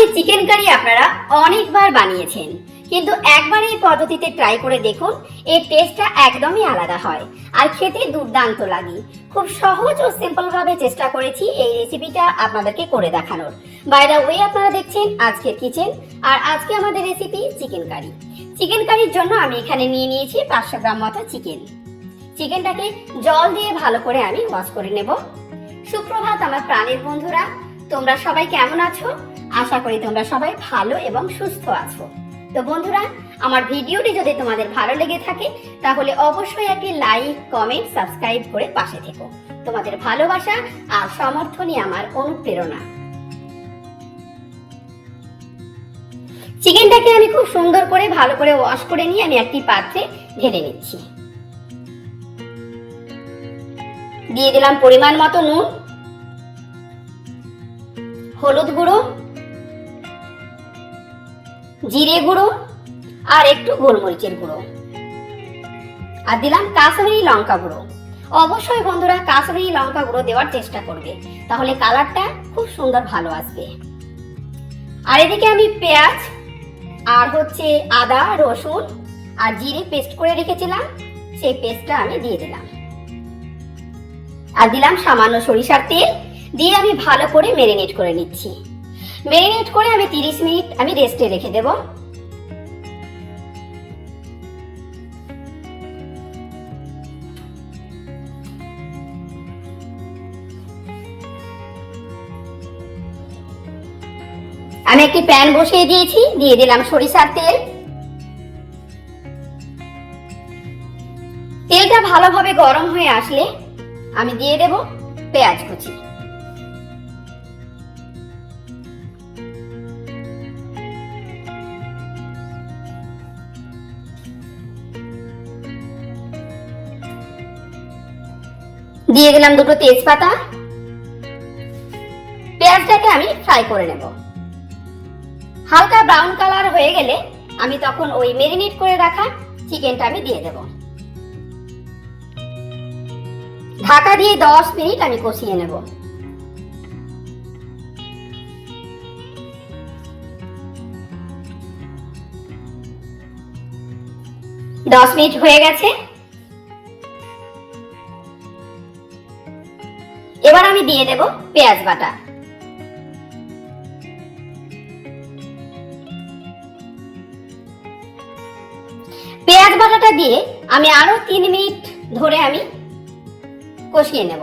এই chicken curry আপনারা অনেকবার বানিয়েছেন, কিন্তু একবার এই পদ্ধতিতে ট্রাই করে দেখুন, এর টেস্টটা একদমই আলাদা হয় আর খেতে দুর্দান্ত লাগে। খুব সহজ ও সিম্পল ভাবে চেষ্টা করেছি এই রেসিপিটা আপনাদেরকে করে দেখানোর। বাই দ্য ওয়ে, আপনারা দেখছেন আজকের কিচেন, আর আজকে আমাদের রেসিপি চিকেন কারি। চিকেন কারির জন্য আমি এখানে নিয়ে নিয়েছি 500 গ্রাম মতো চিকেন। চিকেনটাকে জল দিয়ে ভালো করে আমি ওয়াশ করে নেব। সুপ্রভাত আমার প্রাণের বন্ধুরা, তোমরা সবাই কেমন আছো? আশা করি তোমরা সবাই ভালো এবং সুস্থ আছো। তো বন্ধুরা, আমার ভিডিওটি যদি তোমাদের ভালো লেগে থাকে তাহলে অবশ্যই একটি লাইক, কমেন্ট, সাবস্ক্রাইব করে পাশে থেকো। তোমাদের ভালোবাসা আর সমর্থনই আমার অনুপ্রেরণা। চিকেনটাকে আমি খুব সুন্দর করে ভালো করে ওয়াশ করে নিয়ে আমি একটি পাত্রে ঢেলে নিচ্ছি। দিয়ে দিলাম পরিমাণ মতো নুন, হলুদ গুঁড়ো, জিরে গুঁড়ো আর একটু গোলমরিচের গুঁড়ো, আর দিলাম কাশ্মীরি লঙ্কা গুঁড়ো। অবশ্যই বন্ধুরা কাশ্মীরি লঙ্কা গুঁড়ো দেওয়ার চেষ্টা করবে, তাহলে কালারটা খুব সুন্দর ভালো আসবে। আর এদিকে আমি পেঁয়াজ আর আদা, রসুন আর জিরে পেস্ট করে রেখেছিলাম, সেই পেস্টটা আমি দিয়ে দিলাম। আর দিলাম সামান্য সরিষার তেল, দিয়ে আমি ভালো করে ম্যারিনেট করে নিচ্ছি। ম্যারিনেট করে আমি 30 মিনিট আমি রেস্টে রেখে দেব। আমি একটি প্যান বসিয়ে দিয়েছি, দিয়ে দিলাম সরিষার তেল। তেলটা ভালোভাবে গরম হয়ে আসলে আমি দিয়ে দেব পেঁয়াজ কুচি। দিয়ে দিলাম দুটো তেজপাতা। পেঁয়াজটাকে আমি ফ্রাই করে নেব। হালকা ব্রাউন কালার হয়ে গেলে আমি তখন ওই ম্যারিনেট করে রাখা চিকেনটা আমি দিয়ে দেব। ঢাকা দিয়ে 10 মিনিট আমি কষিয়ে নেব। দশ মিনিট হয়ে গেছে। এবার আমি দিয়ে দেব পেঁয়াজ বাটা। পেঁয়াজ বাটাটা দিয়ে আমি আরো 3 মিনিট ধরে আমি কষিয়ে নেব।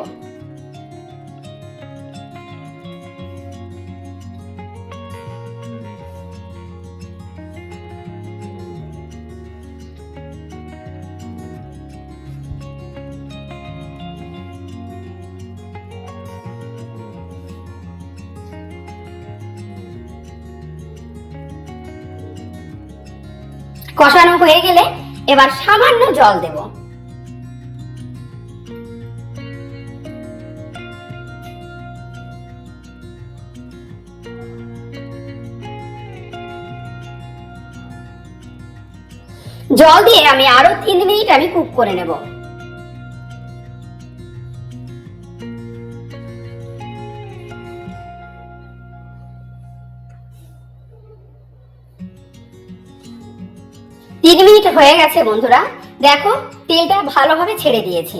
কষানো হয়ে গেলে এবার সামান্য জল দেব। জল দিয়ে আমি আরো 3 মিনিট আমি কুক করে নেব। তিন মিনিট হয়ে গেছে বন্ধুরা, দেখো তেলটা ভালোভাবে ছেড়ে দিয়েছে।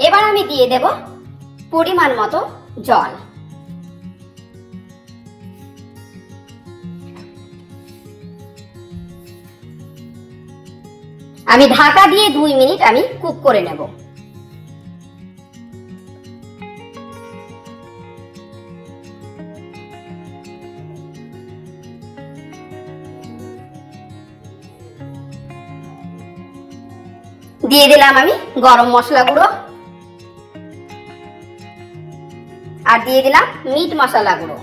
এবার আমি দিয়ে দেব পরিমাণ মতো জল। আমি ঢাকা দিয়ে 2 মিনিট আমি কুক করে নেব। দিয়ে দিলাম আমি গরম মশলা গুঁড়ো, আর দিয়ে দিলাম মিট মশলা গুঁড়ো,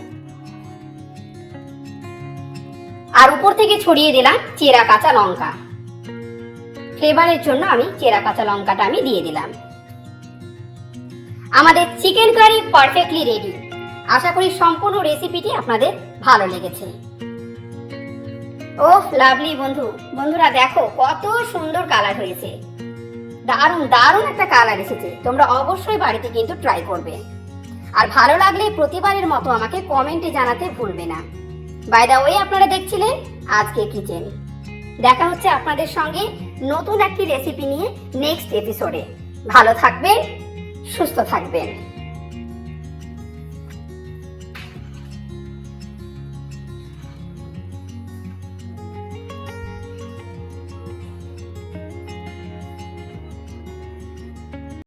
আর উপর থেকে ছড়িয়ে দিলাম চেরা কাঁচা লঙ্কা। ফ্লেভারের জন্য আমি চেরা কাঁচা লঙ্কাটা আমি দিয়ে দিলাম। আমাদের চিকেন কারি পারফেক্টলি রেডি। আশা করি সম্পূর্ণ রেসিপিটি আপনাদের ভালো লেগেছে। ওহ লাভলি বন্ধুরা দেখো কত সুন্দর কালার হয়েছে। দারুণ দারুণ একটা কালার এসেছে। তোমরা অবশ্যই বাড়িতে কিন্তু ট্রাই করবে। আর ভালো লাগলে প্রতিবারের মতো আমাকে কমেন্টে জানাতে ভুলবে না। বাই দ্য ওয়ে, আপনারা দেখছিলেন আজকে কিচেন। দেখা হচ্ছে আপনাদের সঙ্গে নতুন একটি রেসিপি নিয়ে নেক্সট এপিসোডে। ভালো থাকবেন, সুস্থ থাকবেন।